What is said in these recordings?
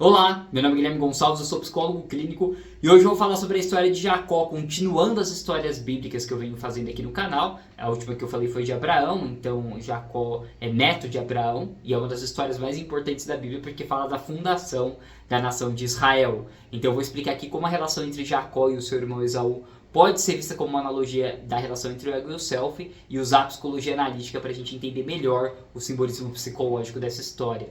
Olá, meu nome é Guilherme Gonçalves, eu sou psicólogo clínico e hoje eu vou falar sobre a história de Jacó, continuando as histórias bíblicas que eu venho fazendo aqui no canal. A última que eu falei foi de Abraão, então Jacó é neto de Abraão e é uma das histórias mais importantes da Bíblia porque fala da fundação da nação de Israel. Então eu vou explicar aqui como a relação entre Jacó e o seu irmão Esaú pode ser vista como uma analogia da relação entre o ego e o self e usar a psicologia analítica para a gente entender melhor o simbolismo psicológico dessa história.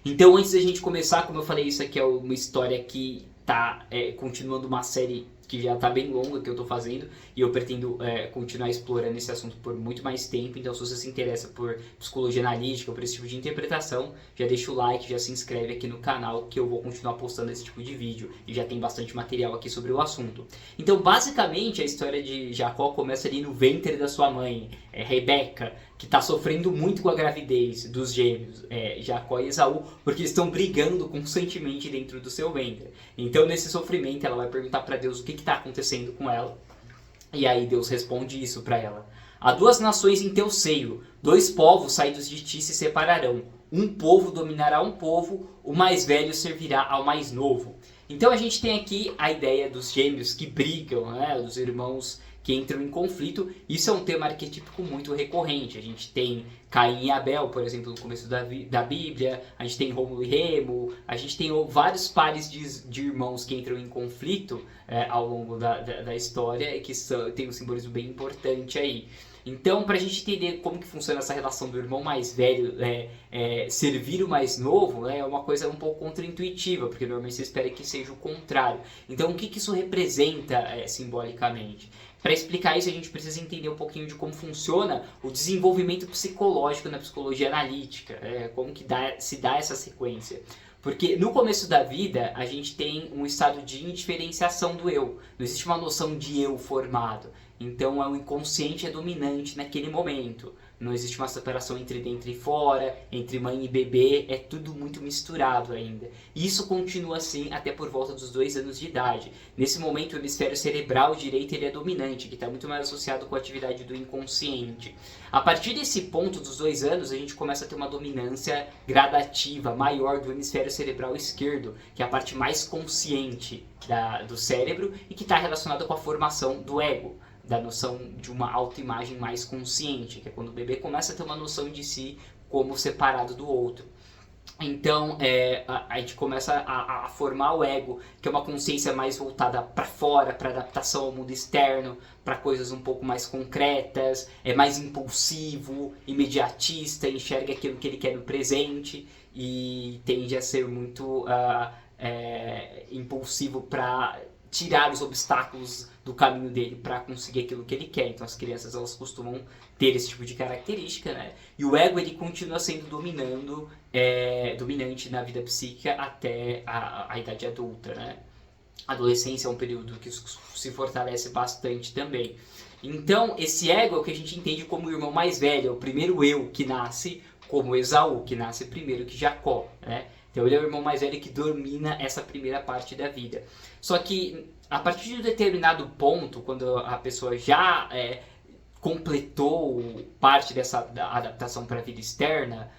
Então, antes da gente começar, como eu falei, isso aqui é uma história que está continuando uma série que já está bem longa que eu estou fazendo e eu pretendo continuar explorando esse assunto por muito mais tempo. Então, se você se interessa por psicologia analítica, por esse tipo de interpretação, já deixa o like, já se inscreve aqui no canal que eu vou continuar postando esse tipo de vídeo e já tem bastante material aqui sobre o assunto. Então, basicamente, a história de Jacó começa ali no ventre da sua mãe, Rebeca, que está sofrendo muito com a gravidez dos gêmeos, Jacó e Esaú, porque estão brigando constantemente dentro do seu ventre. Então, nesse sofrimento, ela vai perguntar para Deus o que está acontecendo com ela. E aí Deus responde isso para ela. Há duas nações em teu seio, dois povos saídos de ti se separarão. Um povo dominará um povo, o mais velho servirá ao mais novo. Então a gente tem aqui a ideia dos gêmeos que brigam, né, dos irmãos que entram em conflito. Isso é um tema arquetípico muito recorrente. A gente tem Caim e Abel, por exemplo, no começo da Bíblia. A gente tem Rômulo e Remo. A gente tem vários pares de irmãos que entram em conflito ao longo da história e que tem um simbolismo bem importante aí. Então, para a gente entender como que funciona essa relação do irmão mais velho servir o mais novo, é uma coisa um pouco contraintuitiva, porque normalmente você espera que seja o contrário. Então, o que isso representa simbolicamente? Para explicar isso, a gente precisa entender um pouquinho de como funciona o desenvolvimento psicológico na psicologia analítica, como que se dá essa sequência. Porque no começo da vida, a gente tem um estado de indiferenciação do eu. Não existe uma noção de eu formado. Então, o inconsciente é dominante naquele momento. Não existe uma separação entre dentro e fora, entre mãe e bebê, é tudo muito misturado ainda. E isso continua assim até por volta dos 2 anos de idade. Nesse momento, o hemisfério cerebral direito ele é dominante, que está muito mais associado com a atividade do inconsciente. A partir desse ponto dos 2 anos, a gente começa a ter uma dominância gradativa maior do hemisfério cerebral esquerdo, que é a parte mais consciente do cérebro e que está relacionada com a formação do ego, da noção de uma autoimagem mais consciente, que é quando o bebê começa a ter uma noção de si como separado do outro. Então, a gente começa a formar o ego, que é uma consciência mais voltada para fora, para adaptação ao mundo externo, para coisas um pouco mais concretas, é mais impulsivo, imediatista, enxerga aquilo que ele quer no presente e tende a ser muito impulsivo para tirar os obstáculos do caminho dele para conseguir aquilo que ele quer. Então as crianças elas costumam ter esse tipo de característica, né? E o ego ele continua sendo dominante na vida psíquica até a idade adulta, né? A adolescência é um período que se fortalece bastante também. Então esse ego é o que a gente entende como o irmão mais velho, é o primeiro eu que nasce como Esaú, que nasce primeiro que Jacó, né? Então ele é o irmão mais velho que domina essa primeira parte da vida. Só que a partir de um determinado ponto, quando a pessoa já completou parte dessa adaptação para a vida externa,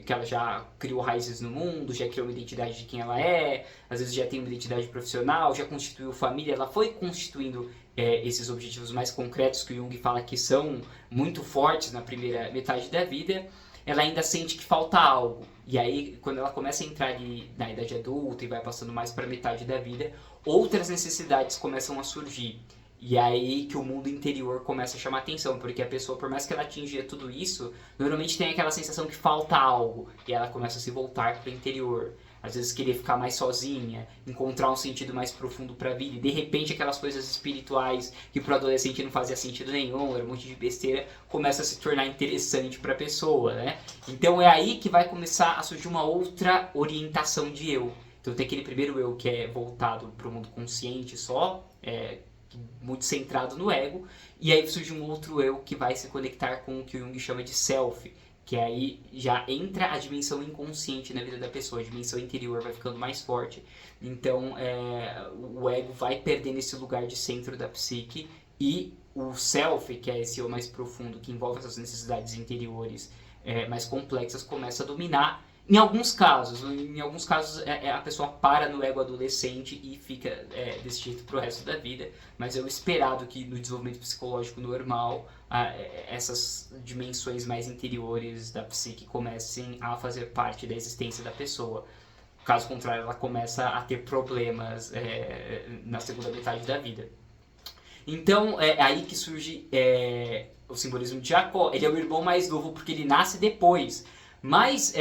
que ela já criou raízes no mundo, já criou uma identidade de quem ela é, às vezes já tem uma identidade profissional, já constituiu família, ela foi constituindo esses objetivos mais concretos que o Jung fala que são muito fortes na primeira metade da vida, ela ainda sente que falta algo. E aí, quando ela começa a entrar ali na idade adulta e vai passando mais para metade da vida, outras necessidades começam a surgir. E aí que o mundo interior começa a chamar atenção, porque a pessoa, por mais que ela atinja tudo isso, normalmente tem aquela sensação que falta algo, e ela começa a se voltar para o interior. Às vezes querer ficar mais sozinha, encontrar um sentido mais profundo para a vida, e de repente aquelas coisas espirituais que para o adolescente não fazia sentido nenhum, era um monte de besteira, começa a se tornar interessante para a pessoa, né? Então é aí que vai começar a surgir uma outra orientação de eu. Então tem aquele primeiro eu que é voltado para o mundo consciente só, muito centrado no ego, e aí surge um outro eu que vai se conectar com o que o Jung chama de self, que aí já entra a dimensão inconsciente na vida da pessoa, a dimensão interior vai ficando mais forte. Então o ego vai perdendo esse lugar de centro da psique e o self, que é esse eu mais profundo, que envolve essas necessidades interiores mais complexas, começa a dominar. Em alguns casos a pessoa para no ego adolescente e fica desse jeito pro resto da vida, mas é o esperado que no desenvolvimento psicológico normal essas dimensões mais interiores da psique comecem a fazer parte da existência da pessoa. Caso contrário, ela começa a ter problemas na segunda metade da vida. Então é aí que surge o simbolismo de Jacó. Ele é o irmão mais novo porque ele nasce depois, mas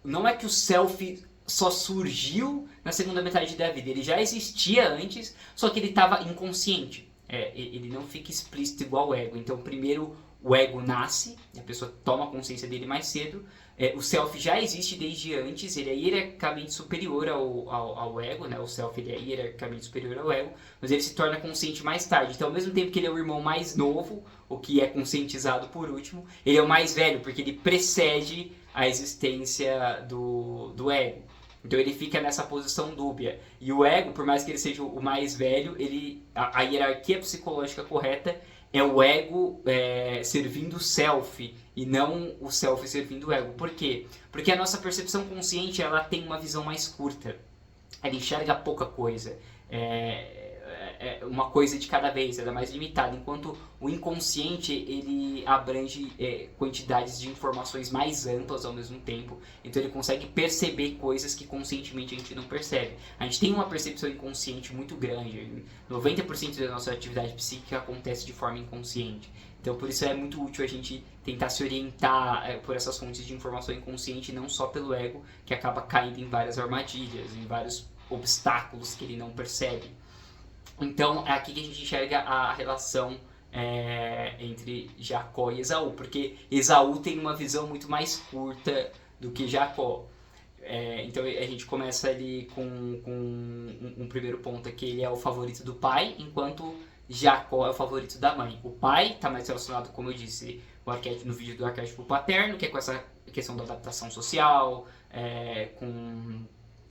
não é que o self só surgiu na segunda metade da vida, ele já existia antes, só que ele estava inconsciente. Ele não fica explícito igual o ego. Então primeiro o ego nasce, a pessoa toma consciência dele mais cedo. O self já existe desde antes, ele é hierarquicamente superior ao ego, né? O self ele é hierarquicamente superior ao ego, mas ele se torna consciente mais tarde. Então, ao mesmo tempo que ele é o irmão mais novo, o que é conscientizado por último, ele é o mais velho, porque ele precede a existência do ego. Então ele fica nessa posição dúbia. E o ego, por mais que ele seja o mais velho, a hierarquia psicológica correta é o ego servindo o self e não o self servindo o ego. Por quê? Porque a nossa percepção consciente ela tem uma visão mais curta. Ela enxerga pouca coisa. Uma coisa de cada vez, ela é mais limitada, enquanto o inconsciente ele abrange quantidades de informações mais amplas ao mesmo tempo, então ele consegue perceber coisas que conscientemente a gente não percebe. A gente tem uma percepção inconsciente muito grande, 90% da nossa atividade psíquica acontece de forma inconsciente, então por isso é muito útil a gente tentar se orientar por essas fontes de informação inconsciente, não só pelo ego, que acaba caindo em várias armadilhas, em vários obstáculos que ele não percebe. Então é aqui que a gente enxerga a relação entre Jacó e Esaú, porque Esaú tem uma visão muito mais curta do que Jacó. Então a gente começa ali com um primeiro ponto, que ele é o favorito do pai, enquanto Jacó é o favorito da mãe. O pai está mais relacionado, como eu disse, no vídeo do arquétipo paterno, que é com essa questão da adaptação social, com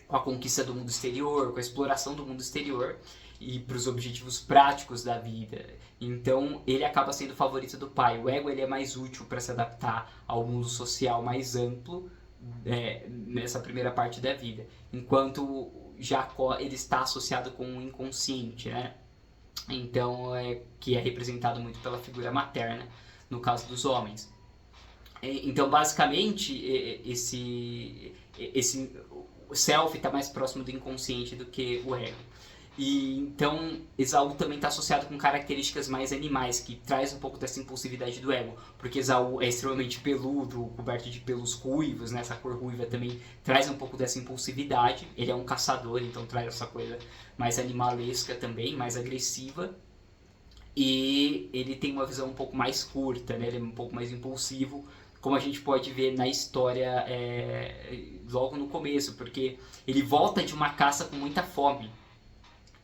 a conquista do mundo exterior, com a exploração do mundo exterior e para os objetivos práticos da vida. Então ele acaba sendo o favorito do pai. O ego ele é mais útil para se adaptar ao mundo social mais amplo nessa primeira parte da vida, enquanto Jacó ele está associado com o inconsciente, né? Então que é representado muito pela figura materna no caso dos homens. Então basicamente esse self está mais próximo do inconsciente do que o ego. E então Esaú também está associado com características mais animais, que traz um pouco dessa impulsividade do ego, porque Esaú é extremamente peludo, coberto de pelos ruivos, né? Essa cor ruiva também traz um pouco dessa impulsividade. Ele é um caçador, então traz essa coisa mais animalesca também, mais agressiva. E ele tem uma visão um pouco mais curta, né? Ele é um pouco mais impulsivo, como a gente pode ver na história logo no começo, porque ele volta de uma caça com muita fome.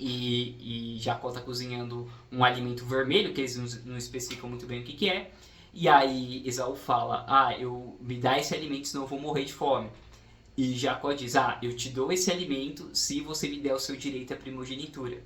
E Jacó está cozinhando um alimento vermelho, que eles não especificam muito bem o que é. E aí Esaú fala, me dá esse alimento, senão eu vou morrer de fome. E Jacó diz, eu te dou esse alimento se você me der o seu direito à primogenitura.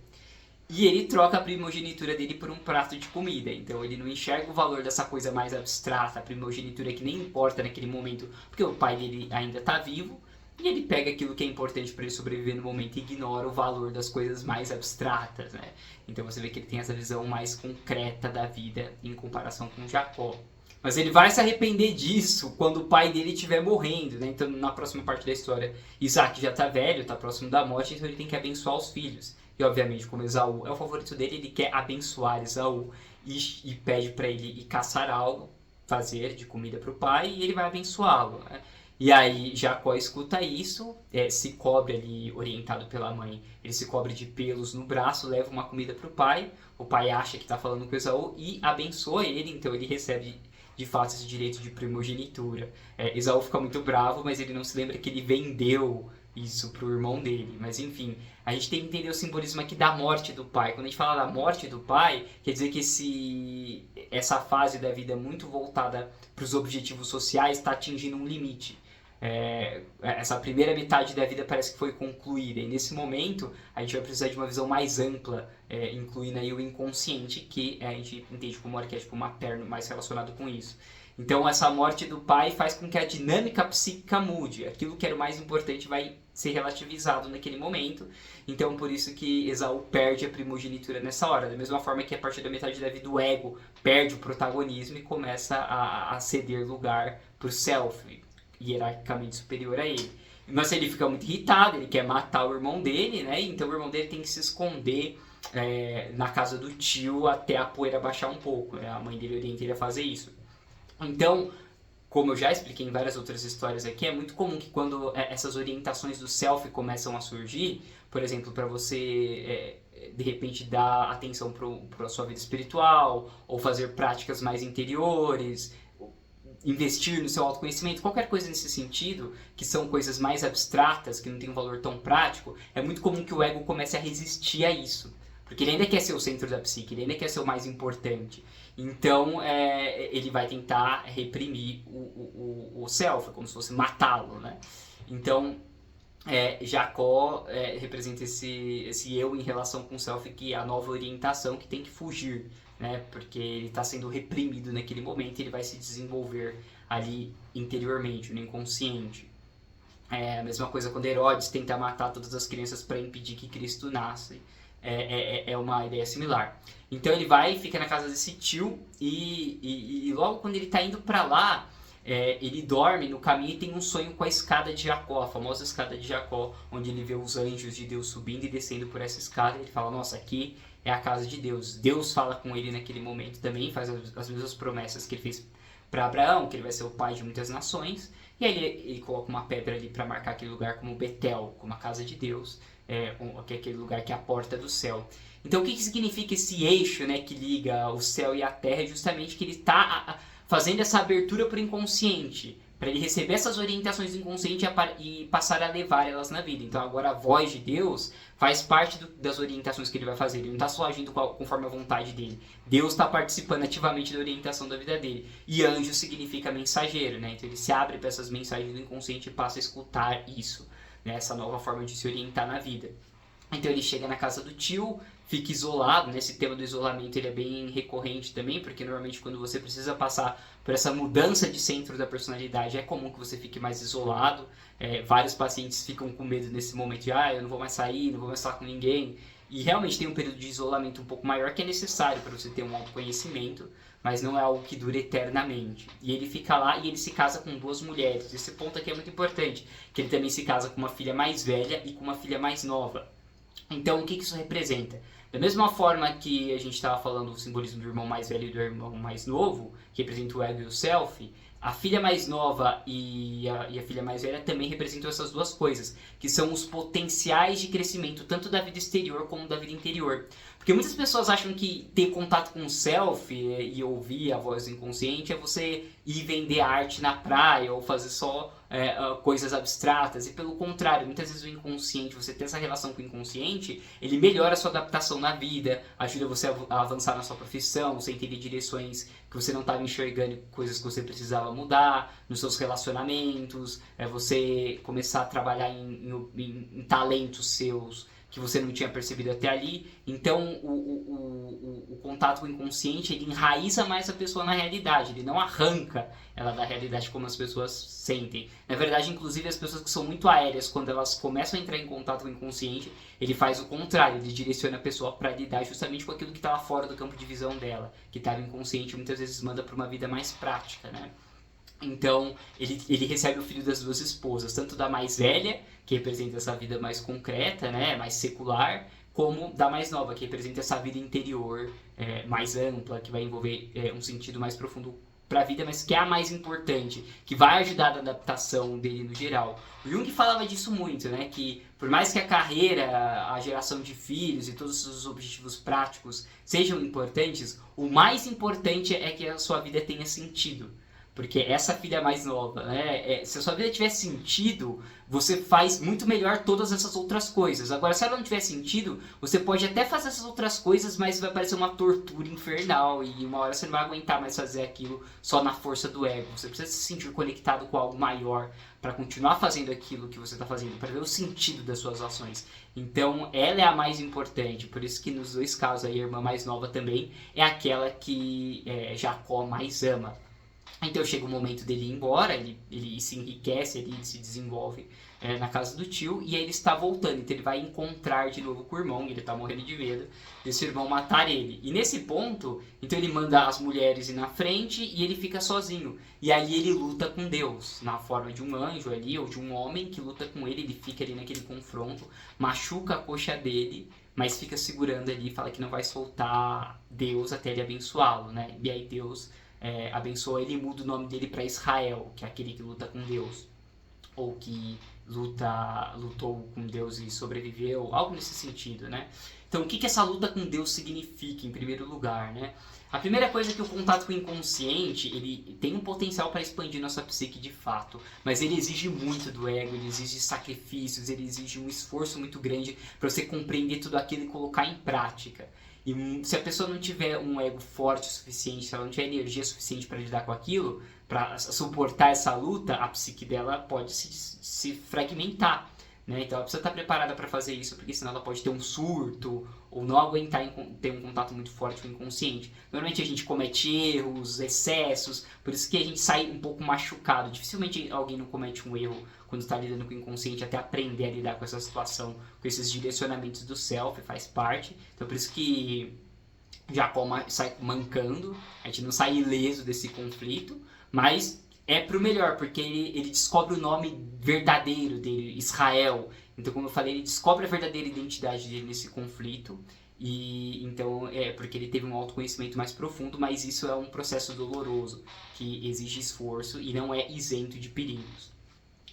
E ele troca a primogenitura dele por um prato de comida. Então ele não enxerga o valor dessa coisa mais abstrata, a primogenitura que nem importa naquele momento, porque o pai dele ainda está vivo. E ele pega aquilo que é importante para ele sobreviver no momento e ignora o valor das coisas mais abstratas, né? Então você vê que ele tem essa visão mais concreta da vida em comparação com Jacó. Mas ele vai se arrepender disso quando o pai dele estiver morrendo, né? Então na próxima parte da história, Isaac já está velho, está próximo da morte, então ele tem que abençoar os filhos. E obviamente, como Esaú é o favorito dele, ele quer abençoar Esaú e pede para ele ir caçar algo, fazer de comida para o pai, e ele vai abençoá-lo, né? E aí Jacó escuta isso, se cobre ali, orientado pela mãe, ele se cobre de pelos no braço, leva uma comida para o pai acha que está falando com Esaú e abençoa ele, então ele recebe de fato esse direito de primogenitura. Esaú fica muito bravo, mas ele não se lembra que ele vendeu isso pro irmão dele. Mas enfim, a gente tem que entender o simbolismo aqui da morte do pai. Quando a gente fala da morte do pai, quer dizer que essa fase da vida muito voltada para os objetivos sociais está atingindo um limite. Essa primeira metade da vida parece que foi concluída, e nesse momento a gente vai precisar de uma visão mais ampla, incluindo aí o inconsciente, que a gente entende como arquétipo materno mais relacionado com isso. Então essa morte do pai faz com que a dinâmica psíquica mude, aquilo que era o mais importante vai ser relativizado naquele momento, então por isso que Esaú perde a primogenitura nessa hora, da mesma forma que a partir da metade da vida o ego perde o protagonismo e começa a ceder lugar para o self, hierarquicamente superior a ele. Mas ele fica muito irritado, ele quer matar o irmão dele, né? Então o irmão dele tem que se esconder na casa do tio até a poeira baixar um pouco, né? A mãe dele orienta ele a fazer isso. Então, como eu já expliquei em várias outras histórias aqui, é muito comum que quando essas orientações do self começam a surgir, por exemplo, para você de repente dar atenção para a sua vida espiritual, ou fazer práticas mais interiores, investir no seu autoconhecimento, qualquer coisa nesse sentido, que são coisas mais abstratas, que não tem um valor tão prático, é muito comum que o ego comece a resistir a isso. Porque ele ainda quer ser o centro da psique, ele ainda quer ser o mais importante. Então, ele vai tentar reprimir o self, como se fosse matá-lo, né? Então, Jacó representa esse eu em relação com o self, que é a nova orientação que tem que fugir, né? Porque ele está sendo reprimido naquele momento e ele vai se desenvolver ali interiormente, no inconsciente. A mesma coisa quando Herodes tenta matar todas as crianças para impedir que Cristo nasça. É uma ideia similar. Então ele vai e fica na casa desse tio e logo quando ele está indo para lá, ele dorme no caminho e tem um sonho com a escada de Jacó, a famosa escada de Jacó, onde ele vê os anjos de Deus subindo e descendo por essa escada. E ele fala, nossa, aqui é a casa de Deus. Deus fala com ele naquele momento também, faz as mesmas promessas que ele fez para Abraão, que ele vai ser o pai de muitas nações. E aí ele coloca uma pedra ali para marcar aquele lugar como Betel, como a casa de Deus, que é aquele lugar que é a porta do céu. Então o que significa esse eixo, né, que liga o céu e a terra? É justamente que ele está fazendo essa abertura para o inconsciente, para ele receber essas orientações do inconsciente e passar a levar elas na vida. Então agora a voz de Deus faz parte das orientações que ele vai fazer. Ele não está só agindo conforme a vontade dele. Deus está participando ativamente da orientação da vida dele. E anjo significa mensageiro, né? Então ele se abre para essas mensagens do inconsciente e passa a escutar isso, né? Essa nova forma de se orientar na vida. Então ele chega na casa do tio, fica isolado, né? Esse tema do isolamento ele é bem recorrente também, porque normalmente quando você precisa passar por essa mudança de centro da personalidade, é comum que você fique mais isolado. Vários pacientes ficam com medo nesse momento de, eu não vou mais sair, não vou mais falar com ninguém. E realmente tem um período de isolamento um pouco maior que é necessário para você ter um autoconhecimento, mas não é algo que dure eternamente. E ele fica lá e ele se casa com 2 mulheres. Esse ponto aqui é muito importante, que ele também se casa com uma filha mais velha e com uma filha mais nova. Então, o que isso representa? Da mesma forma que a gente estava falando do simbolismo do irmão mais velho e do irmão mais novo, que representa o ego e o self, a filha mais nova e a filha mais velha também representam essas duas coisas, que são os potenciais de crescimento, tanto da vida exterior como da vida interior. Porque muitas pessoas acham que ter contato com o self e ouvir a voz do inconsciente é você ir vender arte na praia ou fazer só coisas abstratas. E pelo contrário, muitas vezes o inconsciente, você ter essa relação com o inconsciente, ele melhora a sua adaptação na vida, ajuda você a avançar na sua profissão, você entender direções que você não estava enxergando, coisas que você precisava mudar, nos seus relacionamentos, você começar a trabalhar em talentos seus que você não tinha percebido até ali. Então o contato com o inconsciente ele enraiza mais a pessoa na realidade, ele não arranca ela da realidade como as pessoas sentem. Na verdade, inclusive as pessoas que são muito aéreas, quando elas começam a entrar em contato com o inconsciente, ele faz o contrário, ele direciona a pessoa para lidar justamente com aquilo que estava fora do campo de visão dela, que estava inconsciente, muitas vezes manda para uma vida mais prática, né? Então, ele recebe o filho das 2 esposas, tanto da mais velha, que representa essa vida mais concreta, né, mais secular, como da mais nova, que representa essa vida interior mais ampla, que vai envolver um sentido mais profundo para a vida, mas que é a mais importante, que vai ajudar na adaptação dele no geral. O Jung falava disso muito, né, que por mais que a carreira, a geração de filhos e todos os objetivos práticos sejam importantes, o mais importante é que a sua vida tenha sentido. porque essa filha mais nova, né? Se a sua vida tiver sentido, você faz muito melhor todas essas outras coisas. Agora, se ela não tiver sentido, você pode até fazer essas outras coisas, mas vai parecer uma tortura infernal e uma hora você não vai aguentar mais fazer aquilo só na força do ego. Você precisa se sentir conectado com algo maior para continuar fazendo aquilo que você está fazendo, para ver o sentido das suas ações. Então, ela é a mais importante, por isso que nos dois casos aí, a irmã mais nova também é aquela que Jacó mais ama. Então chega o momento dele ir embora, ele se enriquece, ele se desenvolve na casa do tio, e aí ele está voltando, então ele vai encontrar de novo com o irmão, ele está morrendo de medo desse irmão matar ele. E nesse ponto, então ele manda as mulheres ir na frente e ele fica sozinho. E ali ele luta com Deus, na forma de um anjo ali, ou de um homem que luta com ele, ele fica ali naquele confronto, machuca a coxa dele, mas fica segurando ali, fala que não vai soltar Deus até ele abençoá-lo, né? E aí Deus abençoa ele e muda o nome dele para Israel, que é aquele que luta com Deus, ou que lutou com Deus e sobreviveu, algo nesse sentido, né? Então, o que essa luta com Deus significa, em primeiro lugar, né? A primeira coisa é que o contato com o inconsciente, ele tem um potencial para expandir nossa psique de fato, mas ele exige muito do ego, ele exige sacrifícios, ele exige um esforço muito grande para você compreender tudo aquilo e colocar em prática. E se a pessoa não tiver um ego forte o suficiente, se ela não tiver energia suficiente para lidar com aquilo, para suportar essa luta, a psique dela pode se fragmentar. Né? Então ela precisa estar preparada para fazer isso, porque senão ela pode ter um surto ou não aguentar ter um contato muito forte com o inconsciente. Normalmente a gente comete erros, excessos, por isso que a gente sai um pouco machucado. Dificilmente alguém não comete um erro quando está lidando com o inconsciente, até aprender a lidar com essa situação, com esses direcionamentos do self, faz parte. Então por isso que Jacó sai mancando, a gente não sai ileso desse conflito, mas é pro melhor, porque ele descobre o nome verdadeiro dele, Israel. Então, como eu falei, ele descobre a verdadeira identidade dele nesse conflito. E então porque ele teve um autoconhecimento mais profundo, mas isso é um processo doloroso, que exige esforço e não é isento de perigos.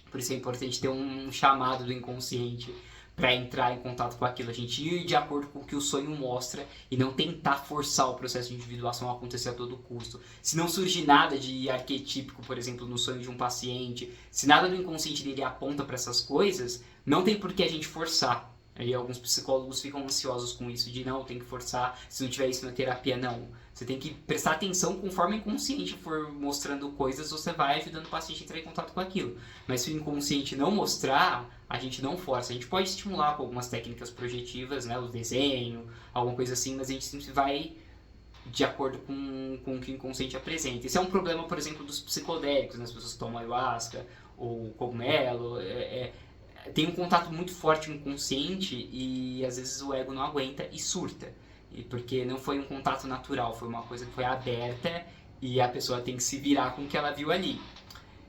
Por isso é importante ter um chamado do inconsciente para entrar em contato com aquilo, a gente ir de acordo com o que o sonho mostra e não tentar forçar o processo de individuação a acontecer a todo custo. Se não surgir nada de arquetípico, por exemplo, no sonho de um paciente, se nada do inconsciente dele aponta para essas coisas, não tem por que a gente forçar. Aí alguns psicólogos ficam ansiosos com isso, de não, tem que forçar, se não tiver isso na terapia, não. Você tem que prestar atenção conforme o inconsciente for mostrando coisas, você vai ajudando o paciente a entrar em contato com aquilo. Mas se o inconsciente não mostrar, a gente não força. A gente pode estimular com algumas técnicas projetivas, né, o desenho, alguma coisa assim, mas a gente sempre vai de acordo com o que o inconsciente apresenta. Esse é um problema, por exemplo, dos psicodélicos, né, as pessoas que tomam ayahuasca ou cogumelo, tem um contato muito forte com o inconsciente e às vezes o ego não aguenta e surta. Porque não foi um contato natural, foi uma coisa que foi aberta e a pessoa tem que se virar com o que ela viu ali.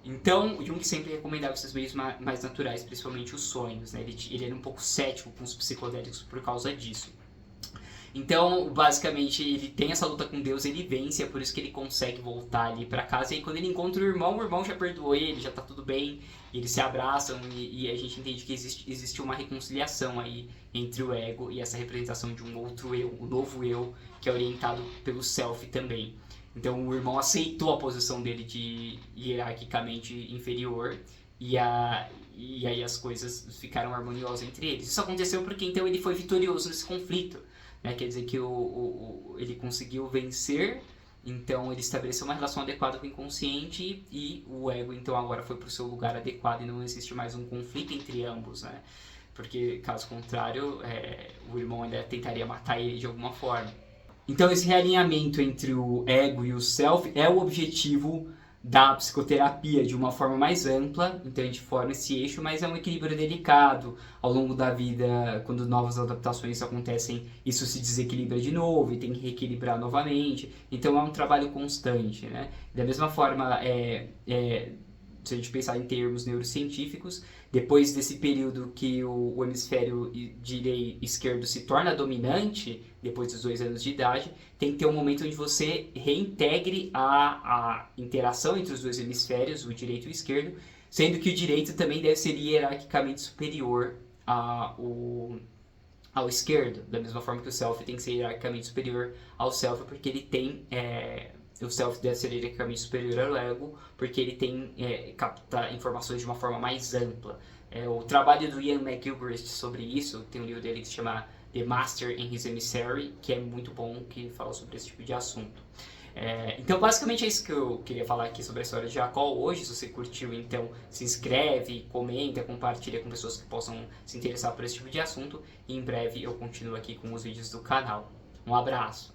Então, o Jung sempre recomendava esses meios mais naturais, principalmente os sonhos. Né? Ele era um pouco cético com os psicodélicos por causa disso. Então, basicamente, ele tem essa luta com Deus, ele vence, é por isso que ele consegue voltar ali pra casa. E aí, quando ele encontra o irmão já perdoou ele, já tá tudo bem, e eles se abraçam e a gente entende que existe uma reconciliação aí entre o ego e essa representação de um outro eu, o novo eu, que é orientado pelo self também. Então, o irmão aceitou a posição dele de hierarquicamente inferior e aí as coisas ficaram harmoniosas entre eles. Isso aconteceu porque então ele foi vitorioso nesse conflito. Né? Quer dizer que ele conseguiu vencer, então ele estabeleceu uma relação adequada com o inconsciente e o ego então agora foi para o seu lugar adequado e não existe mais um conflito entre ambos, né? Porque caso contrário o irmão ainda tentaria matar ele de alguma forma. Então esse realinhamento entre o ego e o self é o objetivo da psicoterapia de uma forma mais ampla, então a gente forma esse eixo, mas é um equilíbrio delicado. Ao longo da vida, quando novas adaptações acontecem, isso se desequilibra de novo e tem que reequilibrar novamente. Então é um trabalho constante, né? Da mesma forma, se a gente pensar em termos neurocientíficos, depois desse período que o hemisfério esquerdo se torna dominante, depois dos 2 anos de idade, tem que ter um momento onde você reintegre a interação entre os dois hemisférios, o direito e o esquerdo, sendo que o direito também deve ser hierarquicamente superior ao esquerdo, da mesma forma que o self tem que ser hierarquicamente superior ao self, porque ele tem o self deve ser diretamente superior ao ego, porque ele tem capta informações de uma forma mais ampla. O trabalho do Ian McGilchrist sobre isso, tem um livro dele que se chama The Master and His Emissary, que é muito bom, que fala sobre esse tipo de assunto. Então basicamente é isso que eu queria falar aqui sobre a história de Jacó hoje. Se você curtiu, então se inscreve, comenta, compartilha com pessoas que possam se interessar por esse tipo de assunto, e em breve eu continuo aqui com os vídeos do canal. Um abraço!